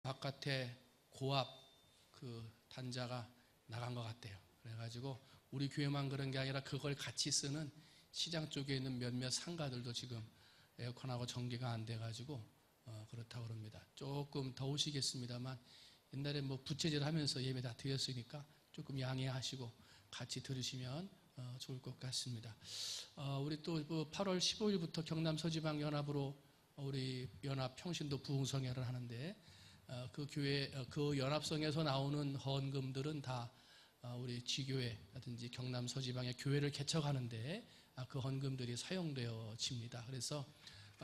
바깥에 고압 그 단자가 나간 것 같아요. 그래가지고 우리 교회만 그런 게 아니라 그걸 같이 쓰는 시장 쪽에 있는 몇몇 상가들도 지금 에어컨하고 전기가 안 돼가지고 그렇다고 그럽니다. 조금 더우시겠습니다만 옛날에 뭐 부채질 하면서 예배 다 드렸으니까 조금 양해하시고 같이 들으시면 좋을 것 같습니다. 우리 또 8월 15일부터 경남 서지방연합으로 우리 연합 평신도 부흥성회를 하는데 그 교회 그 연합성에서 나오는 헌금들은 다 우리 지교회라든지 경남 서지방의 교회를 개척하는데 그 헌금들이 사용되어집니다. 그래서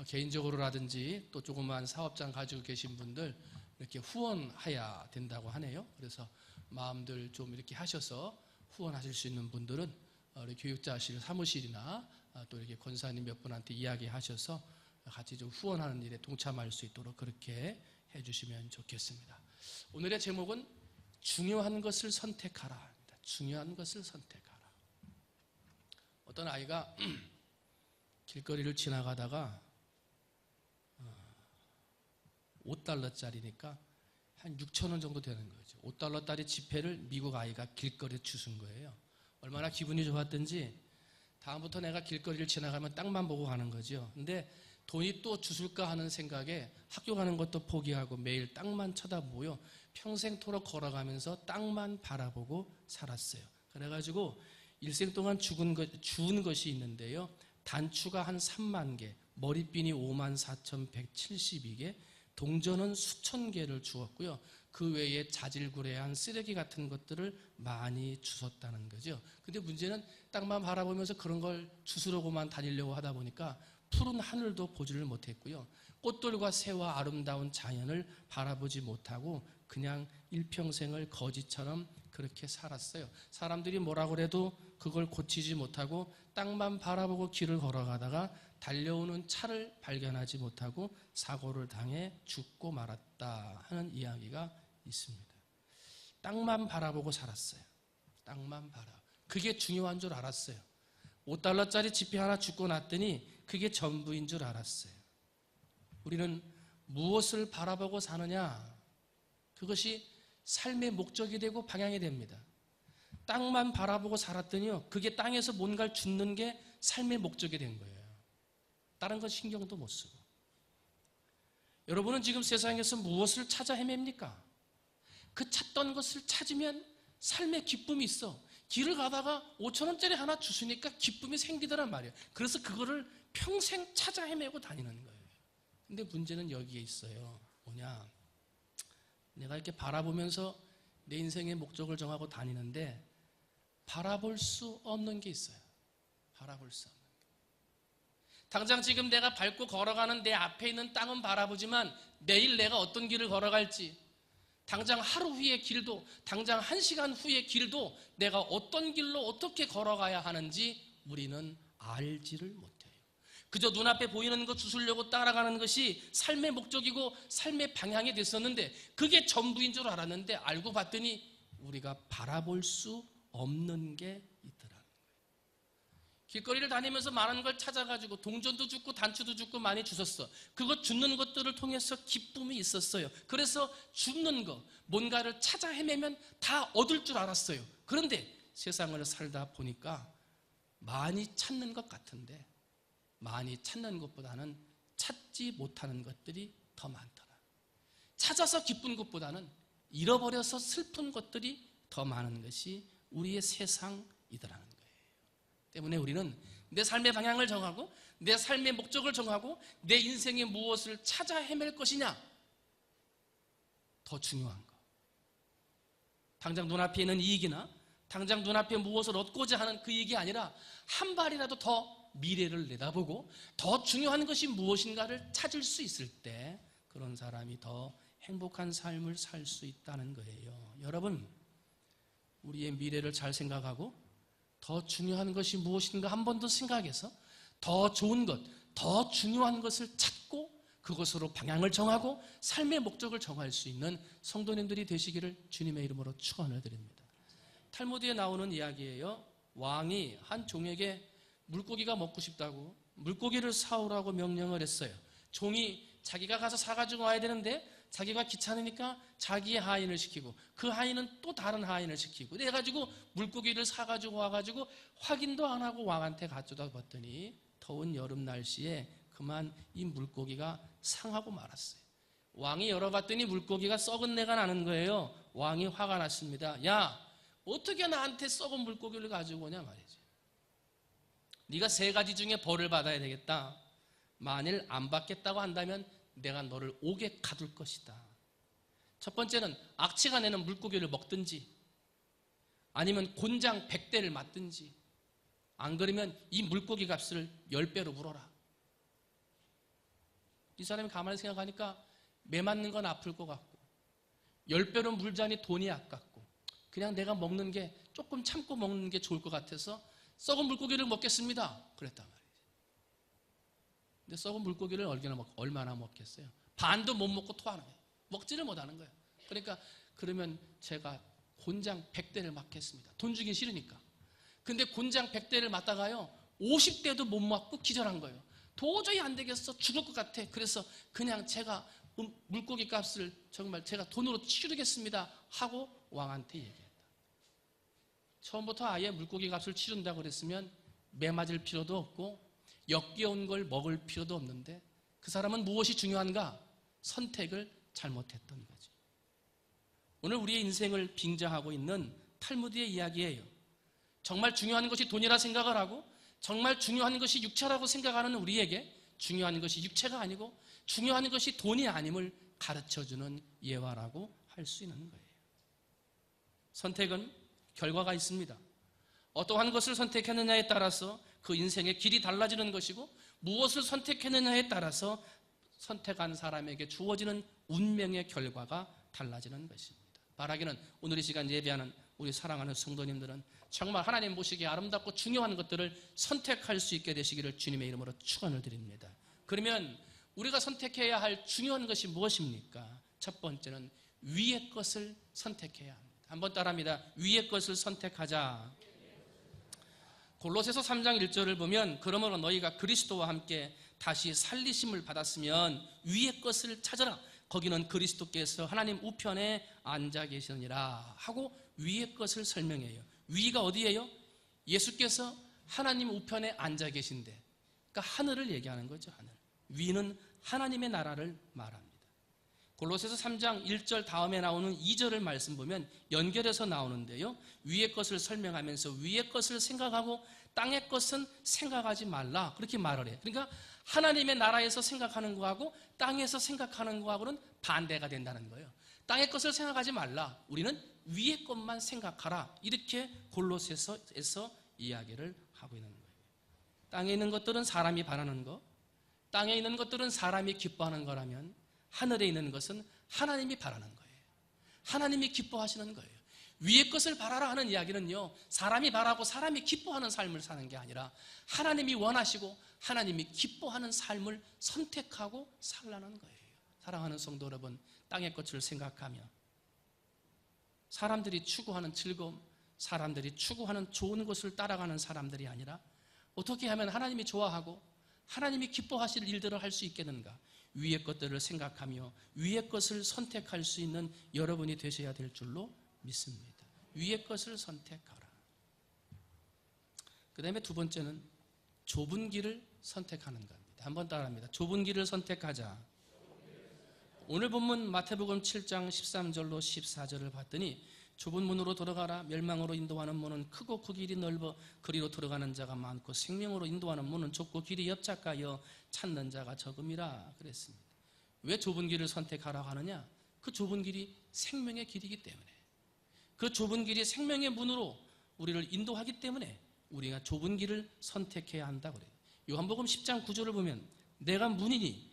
개인적으로라든지 또 조그만 사업장 가지고 계신 분들 이렇게 후원해야 된다고 하네요. 그래서 마음들 좀 이렇게 하셔서 후원하실 수 있는 분들은 우리 교육자실 사무실이나 또 이렇게 권사님 몇 분한테 이야기하셔서 같이 좀 후원하는 일에 동참할 수 있도록 그렇게 해주시면 좋겠습니다. 오늘의 제목은 중요한 것을 선택하라. 중요한 것을 선택하라. 어떤 아이가 길거리를 지나가다가 5달러짜리니까 한 6,000원 정도 되는 거죠. 5달러짜리 지폐를 미국 아이가 길거리에 주순 거예요. 얼마나 기분이 좋았든지 다음부터 내가 길거리를 지나가면 땅만 보고 가는 거죠. 근데 돈이 또 주술까 하는 생각에 학교 가는 것도 포기하고 매일 땅만 쳐다보고요. 평생토록 걸어가면서 땅만 바라보고 살았어요. 그래가지고 일생 동안 주운 것이 있는데요. 단추가 한 3만 개, 머리핀이 54,172개, 동전은 수천 개를 주었고요. 그 외에 자질구레한 쓰레기 같은 것들을 많이 주웠다는 거죠. 근데 문제는 땅만 바라보면서 그런 걸 주스러고만 다니려고 하다 보니까 푸른 하늘도 보지를 못했고요. 꽃들과 새와 아름다운 자연을 바라보지 못하고 그냥 일평생을 거지처럼 그렇게 살았어요. 사람들이 뭐라 그래도 그걸 고치지 못하고 땅만 바라보고 길을 걸어가다가 달려오는 차를 발견하지 못하고 사고를 당해 죽고 말았다 하는 이야기가 있습니다. 땅만 바라보고 살았어요. 땅만 그게 중요한 줄 알았어요. 5달러짜리 지폐 하나 죽고 났더니 그게 전부인 줄 알았어요. 우리는 무엇을 바라보고 사느냐? 그것이 삶의 목적이 되고 방향이 됩니다. 땅만 바라보고 살았더니요, 그게 땅에서 뭔가를 줍는 게 삶의 목적이 된 거예요. 다른 건 신경도 못 쓰고. 여러분은 지금 세상에서 무엇을 찾아 헤맵니까? 그 찾던 것을 찾으면 삶의 기쁨이 있어. 길을 가다가 5,000원짜리 하나 주시니까 기쁨이 생기더란 말이에요. 그래서 그거를 평생 찾아 헤매고 다니는 거예요. 근데 문제는 여기에 있어요. 뭐냐? 내가 이렇게 바라보면서 내 인생의 목적을 정하고 다니는데 바라볼 수 없는 게 있어요. 바라볼 수 없는 게. 당장 지금 내가 밟고 걸어가는 내 앞에 있는 땅은 바라보지만 내일 내가 어떤 길을 걸어갈지, 당장 하루 후의 길도, 당장 1시간 후의 길도 내가 어떤 길로 어떻게 걸어가야 하는지 우리는 알지를 못해요. 그저 눈앞에 보이는 것 주우려고 따라가는 것이 삶의 목적이고 삶의 방향이 됐었는데 그게 전부인 줄 알았는데 알고 봤더니 우리가 바라볼 수 없는 게 있더라는 거예요. 길거리를 다니면서 많은 걸 찾아가지고 동전도 줍고 단추도 줍고 많이 주셨어. 그거 줍는 것들을 통해서 기쁨이 있었어요. 그래서 줍는 거, 뭔가를 찾아 헤매면 다 얻을 줄 알았어요. 그런데 세상을 살다 보니까 많이 찾는 것 같은데 많이 찾는 것보다는 찾지 못하는 것들이 더 많더라. 찾아서 기쁜 것보다는 잃어버려서 슬픈 것들이 더 많은 것이 우리의 세상이더라는 거예요. 때문에 우리는 내 삶의 방향을 정하고 내 삶의 목적을 정하고 내 인생에 무엇을 찾아 헤맬 것이냐, 더 중요한 거. 당장 눈앞에 있는 이익이나 당장 눈앞에 무엇을 얻고자 하는 그 이익이 아니라 한 발이라도 더 미래를 내다보고 더 중요한 것이 무엇인가를 찾을 수 있을 때 그런 사람이 더 행복한 삶을 살 수 있다는 거예요. 여러분, 우리의 미래를 잘 생각하고 더 중요한 것이 무엇인가 한 번 더 생각해서 더 좋은 것, 더 중요한 것을 찾고 그것으로 방향을 정하고 삶의 목적을 정할 수 있는 성도님들이 되시기를 주님의 이름으로 축원을 드립니다. 탈무드에 나오는 이야기예요. 왕이 한 종에게 물고기가 먹고 싶다고 물고기를 사오라고 명령을 했어요. 종이 자기가 가서 사가지고 와야 되는데 자기가 귀찮으니까 자기의 하인을 시키고 그 하인은 또 다른 하인을 시키고 이래가지고 물고기를 사가지고 와가지고 확인도 안 하고 왕한테 가져다 봤더니 더운 여름 날씨에 그만 이 물고기가 상하고 말았어요. 왕이 열어봤더니 물고기가 썩은 내가 나는 거예요. 왕이 화가 났습니다. 야, 어떻게 나한테 썩은 물고기를 가지고 오냐 말이지. 네가 3가지 중에 벌을 받아야 되겠다. 만일 안 받겠다고 한다면 내가 너를 옥에 가둘 것이다. 첫 번째는 악취가 내는 물고기를 먹든지 아니면 곤장 100대를 맞든지 안 그러면 이 물고기 값을 10배로 물어라. 이 사람이 가만히 생각하니까 매 맞는 건 아플 것 같고 10배로 물자니 돈이 아깝고 그냥 내가 먹는 게 조금 참고 먹는 게 좋을 것 같아서 썩은 물고기를 먹겠습니다. 그랬단 말이에요. 근데 썩은 물고기를 얼마나 먹겠어요? 반도 못 먹고 토하는 거예요. 먹지를 못하는 거예요. 그러니까 그러면 제가 곤장 100대를 맞겠습니다. 돈 주긴 싫으니까. 근데 곤장 100대를 맞다가요 50대도 못 맞고 기절한 거예요. 도저히 안 되겠어. 죽을 것 같아. 그래서 그냥 제가 물고기 값을 정말 제가 돈으로 치르겠습니다 하고 왕한테 얘기했다. 처음부터 아예 물고기 값을 치른다고 그랬으면 매 맞을 필요도 없고 역겨운 걸 먹을 필요도 없는데 그 사람은 무엇이 중요한가? 선택을 잘못했던 거죠. 오늘 우리의 인생을 빙자하고 있는 탈무드의 이야기예요. 정말 중요한 것이 돈이라 생각을 하고 정말 중요한 것이 육체라고 생각하는 우리에게 중요한 것이 육체가 아니고 중요한 것이 돈이 아님을 가르쳐주는 예화라고 할 수 있는 거예요. 선택은 결과가 있습니다. 어떠한 것을 선택했느냐에 따라서 그 인생의 길이 달라지는 것이고 무엇을 선택했느냐에 따라서 선택한 사람에게 주어지는 운명의 결과가 달라지는 것입니다. 바라기는 오늘 이 시간 예배하는 우리 사랑하는 성도님들은 정말 하나님 보시기에 아름답고 중요한 것들을 선택할 수 있게 되시기를 주님의 이름으로 축원을 드립니다. 그러면 우리가 선택해야 할 중요한 것이 무엇입니까? 첫 번째는 위의 것을 선택해야 합니다. 한번 따라합니다. 위의 것을 선택하자. 골로새서 3장 1절을 보면 그러므로 너희가 그리스도와 함께 다시 살리심을 받았으면 위의 것을 찾아라. 거기는 그리스도께서 하나님 우편에 앉아 계시느니라 하고 위의 것을 설명해요. 위가 어디예요? 예수께서 하나님 우편에 앉아 계신데 그러니까 하늘을 얘기하는 거죠. 하늘. 위는 하나님의 나라를 말합니다. 골로새서 3장 1절 다음에 나오는 2절을 말씀 보면 연결해서 나오는데요. 위의 것을 설명하면서 위의 것을 생각하고 땅의 것은 생각하지 말라 그렇게 말을 해요. 그러니까 하나님의 나라에서 생각하는 거하고 땅에서 생각하는 거하고는 반대가 된다는 거예요. 땅의 것을 생각하지 말라. 우리는 위의 것만 생각하라. 이렇게 골로새서에서 이야기를 하고 있는 거예요. 땅에 있는 것들은 사람이 바라는 것, 땅에 있는 것들은 사람이 기뻐하는 거라면 하늘에 있는 것은 하나님이 바라는 거예요. 하나님이 기뻐하시는 거예요. 위의 것을 바라라 하는 이야기는요, 사람이 바라고 사람이 기뻐하는 삶을 사는 게 아니라 하나님이 원하시고 하나님이 기뻐하는 삶을 선택하고 살라는 거예요. 사랑하는 성도 여러분, 땅의 것을 생각하며 사람들이 추구하는 즐거움, 사람들이 추구하는 좋은 것을 따라가는 사람들이 아니라 어떻게 하면 하나님이 좋아하고 하나님이 기뻐하실 일들을 할 수 있겠는가? 위의 것들을 생각하며 위의 것을 선택할 수 있는 여러분이 되셔야 될 줄로 믿습니다. 위의 것을 선택하라. 그 다음에 두 번째는 좁은 길을 선택하는 겁니다. 한번 따라합니다. 좁은 길을 선택하자. 오늘 본문 마태복음 7장 13절로 14절을 봤더니 좁은 문으로 들어가라. 멸망으로 인도하는 문은 크고 그 길이 넓어 그리로 들어가는 자가 많고 생명으로 인도하는 문은 좁고 길이 협착하여 찾는 자가 적음이라 그랬습니다. 왜 좁은 길을 선택하라고 하느냐? 그 좁은 길이 생명의 길이기 때문에, 그 좁은 길이 생명의 문으로 우리를 인도하기 때문에 우리가 좁은 길을 선택해야 한다고 그래요. 요한복음 10장 9절을 보면 내가 문이니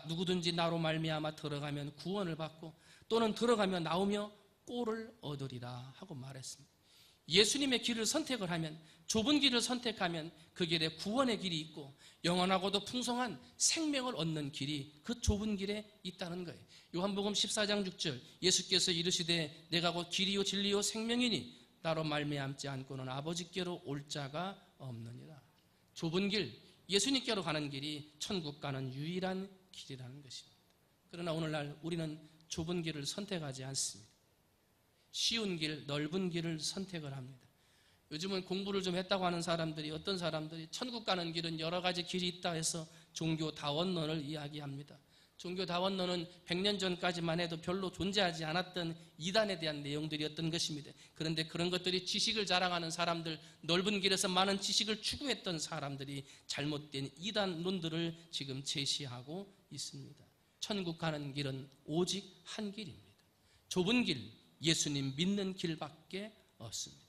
누구든지 나로 말미암아 들어가면 구원을 받고 또는 들어가며 나오며 꼴을 얻으리라 하고 말했습니다. 예수님의 길을 선택을 하면, 좁은 길을 선택하면 그 길에 구원의 길이 있고 영원하고도 풍성한 생명을 얻는 길이 그 좁은 길에 있다는 거예요. 요한복음 14장 6절 예수께서 이르시되 내가 곧 길이요 진리요 생명이니 나로 말미암지 않고는 아버지께로 올 자가 없느니라. 좁은 길, 예수님께로 가는 길이 천국 가는 유일한 길이라는 것입니다. 그러나 오늘날 우리는 좁은 길을 선택하지 않습니다. 쉬운 길, 넓은 길을 선택을 합니다. 요즘은 공부를 좀 했다고 하는 사람들이, 어떤 사람들이 천국 가는 길은 여러 가지 길이 있다 해서 종교다원론을 이야기합니다. 종교다원론은 100년 전까지만 해도 별로 존재하지 않았던 이단에 대한 내용들이었던 것입니다. 그런데 그런 것들이 지식을 자랑하는 사람들, 넓은 길에서 많은 지식을 추구했던 사람들이 잘못된 이단론들을 지금 제시하고 있습니다. 천국 가는 길은 오직 한 길입니다. 좁은 길, 예수님 믿는 길밖에 없습니다.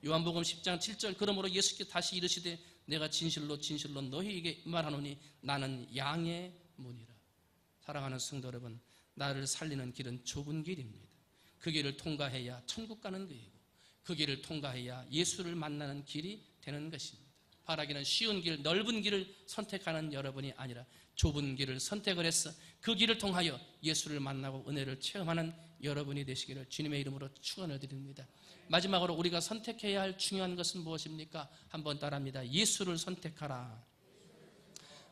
요한복음 10장 7절, 그러므로 예수께서 다시 이르시되 내가 진실로 진실로 너희에게 말하노니 나는 양의 문이라. 사랑하는 성도 여러분, 나를 살리는 길은 좁은 길입니다. 그 길을 통과해야 천국 가는 길이고, 그 길을 통과해야 예수를 만나는 길이 되는 것입니다. 바라기는 쉬운 길, 넓은 길을 선택하는 여러분이 아니라 좁은 길을 선택을 해서 그 길을 통하여 예수를 만나고 은혜를 체험하는 여러분이 되시기를 주님의 이름으로 축원을 드립니다. 마지막으로 우리가 선택해야 할 중요한 것은 무엇입니까? 한번 따라합니다. 예수를 선택하라.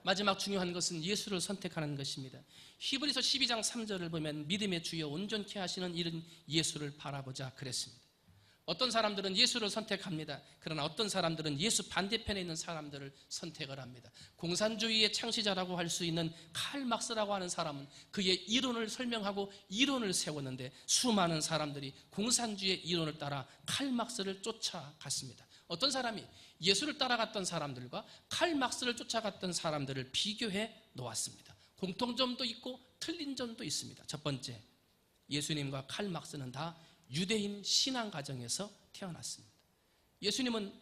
마지막 중요한 것은 예수를 선택하는 것입니다. 히브리서 12장 3절을 보면 믿음의 주여 온전케 하시는 이런 예수를 바라보자 그랬습니다. 어떤 사람들은 예수를 선택합니다. 그러나 어떤 사람들은 예수 반대편에 있는 사람들을 선택을 합니다. 공산주의의 창시자라고 할 수 있는 칼 막스라고 하는 사람은 그의 이론을 설명하고 이론을 세웠는데 수많은 사람들이 공산주의의 이론을 따라 칼 막스를 쫓아갔습니다. 어떤 사람이 예수를 따라갔던 사람들과 칼 막스를 쫓아갔던 사람들을 비교해 놓았습니다. 공통점도 있고 틀린 점도 있습니다. 첫 번째, 예수님과 칼 막스는 다 유대인 신앙 가정에서 태어났습니다. 예수님은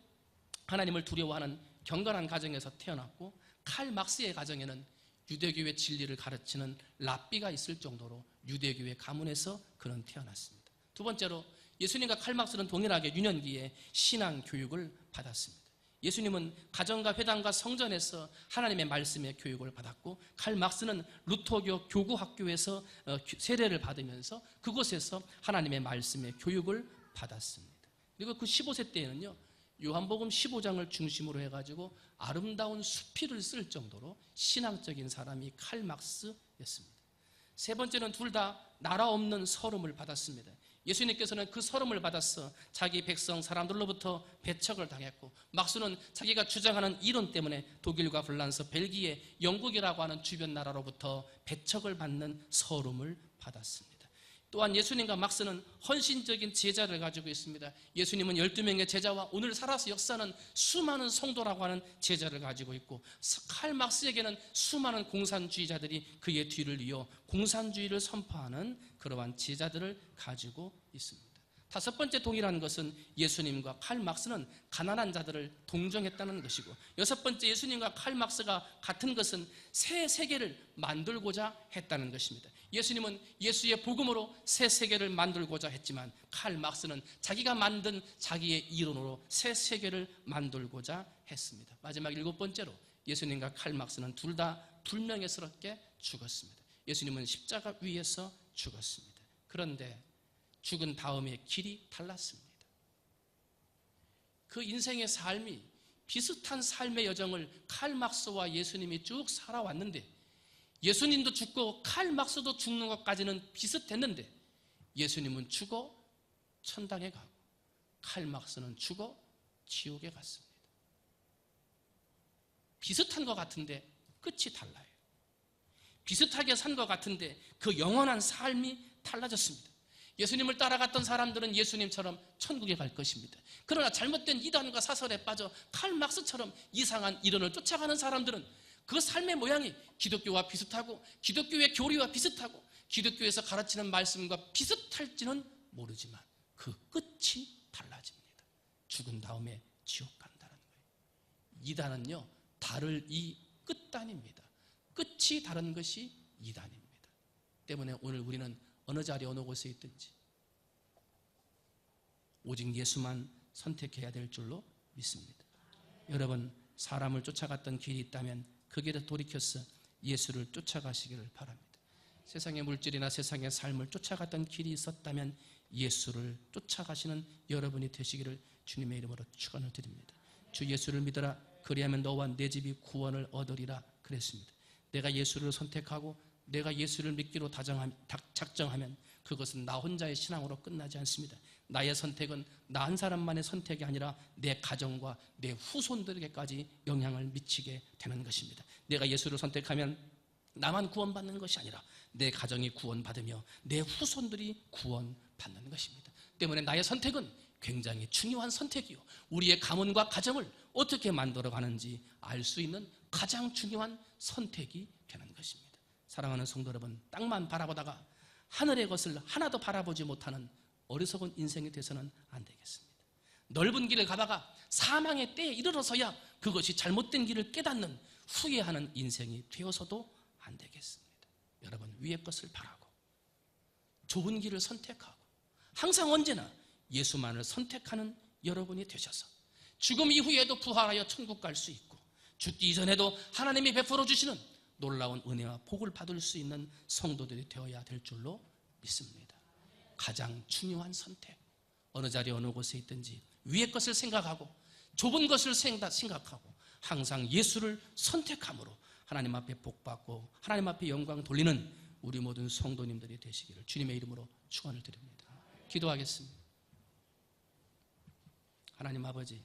하나님을 두려워하는 경건한 가정에서 태어났고, 칼 막스의 가정에는 유대교의 진리를 가르치는 랍비가 있을 정도로 유대교의 가문에서 그는 태어났습니다. 두 번째로, 예수님과 칼 막스는 동일하게 유년기에 신앙 교육을 받았습니다. 예수님은 가정과 회당과 성전에서 하나님의 말씀의 교육을 받았고, 칼 막스는 루터교 교구학교에서 세례를 받으면서 그곳에서 하나님의 말씀의 교육을 받았습니다. 그리고 그 15세 때에는요, 요한복음 15장을 중심으로 해가지고 아름다운 수필을 쓸 정도로 신앙적인 사람이 칼 막스였습니다. 세 번째는 둘 다 나라 없는 서름을 받았습니다. 예수님께서는 그 서름을 받아서 자기 백성 사람들로부터 배척을 당했고, 막스는 자기가 주장하는 이론 때문에 독일과 불란서, 벨기에, 영국이라고 하는 주변 나라로부터 배척을 받는 서름을 받았습니다. 또한 예수님과 막스는 헌신적인 제자를 가지고 있습니다. 예수님은 12명의 제자와 오늘 살아서 역사하는 수많은 성도라고 하는 제자를 가지고 있고, 칼 막스에게는 수많은 공산주의자들이 그의 뒤를 이어 공산주의를 선포하는 그러한 제자들을 가지고 있습니다. 다섯 번째 동일한 것은 예수님과 칼 막스는 가난한 자들을 동정했다는 것이고, 여섯 번째, 예수님과 칼 막스가 같은 것은 새 세계를 만들고자 했다는 것입니다. 예수님은 예수의 복음으로 새 세계를 만들고자 했지만, 칼 막스는 자기가 만든 자기의 이론으로 새 세계를 만들고자 했습니다. 마지막 일곱 번째로, 예수님과 칼 막스는 둘 다 불명예스럽게 죽었습니다. 예수님은 십자가 위에서 죽었습니다. 그런데 죽은 다음에 길이 달랐습니다. 그 인생의 삶이, 비슷한 삶의 여정을 칼 막스와 예수님이 쭉 살아왔는데, 예수님도 죽고 칼 막스도 죽는 것까지는 비슷했는데, 예수님은 죽어 천당에 가고 칼 막스는 죽어 지옥에 갔습니다. 비슷한 것 같은데 끝이 달라요. 비슷하게 산 것 같은데 그 영원한 삶이 달라졌습니다. 예수님을 따라갔던 사람들은 예수님처럼 천국에 갈 것입니다. 그러나 잘못된 이단과 사설에 빠져 칼 막스처럼 이상한 이론을 쫓아가는 사람들은 그 삶의 모양이 기독교와 비슷하고, 기독교의 교리와 비슷하고, 기독교에서 가르치는 말씀과 비슷할지는 모르지만 그 끝이 달라집니다. 죽은 다음에 지옥 간다는 거예요. 이단은요, 다를 이 끝단입니다. 끝이 다른 것이 이단입니다. 때문에 오늘 우리는 어느 자리 어느 곳에 있든지 오직 예수만 선택해야 될 줄로 믿습니다. 여러분, 사람을 쫓아갔던 길이 있다면 그 길에 돌이켜서 예수를 쫓아가시기를 바랍니다. 세상의 물질이나 세상의 삶을 쫓아갔던 길이 있었다면 예수를 쫓아가시는 여러분이 되시기를 주님의 이름으로 축원을 드립니다. 주 예수를 믿어라, 그리하면 너와 내 집이 구원을 얻으리라 그랬습니다. 내가 예수를 선택하고 내가 예수를 믿기로 작정하면 그것은 나 혼자의 신앙으로 끝나지 않습니다. 나의 선택은 나 한 사람만의 선택이 아니라 내 가정과 내 후손들에게까지 영향을 미치게 되는 것입니다. 내가 예수를 선택하면 나만 구원받는 것이 아니라 내 가정이 구원받으며 내 후손들이 구원받는 것입니다. 때문에 나의 선택은 굉장히 중요한 선택이요, 우리의 가문과 가정을 어떻게 만들어가는지 알 수 있는 가장 중요한 선택이 되는 것입니다. 사랑하는 성도 여러분, 땅만 바라보다가 하늘의 것을 하나도 바라보지 못하는 어리석은 인생이 돼서는 안 되겠습니다. 넓은 길을 가다가 사망의 때에 이르러서야 그것이 잘못된 길을 깨닫는 후회하는 인생이 되어서도 안 되겠습니다. 여러분, 위의 것을 바라고 좋은 길을 선택하고 항상 언제나 예수만을 선택하는 여러분이 되셔서 죽음 이후에도 부활하여 천국 갈 수 있고 죽기 이전에도 하나님이 베풀어 주시는 놀라운 은혜와 복을 받을 수 있는 성도들이 되어야 될 줄로 믿습니다. 가장 중요한 선택, 어느 자리 어느 곳에 있든지 위의 것을 생각하고 좁은 것을 생각하고 항상 예수를 선택함으로 하나님 앞에 복받고 하나님 앞에 영광 돌리는 우리 모든 성도님들이 되시기를 주님의 이름으로 축원을 드립니다. 기도하겠습니다. 하나님 아버지,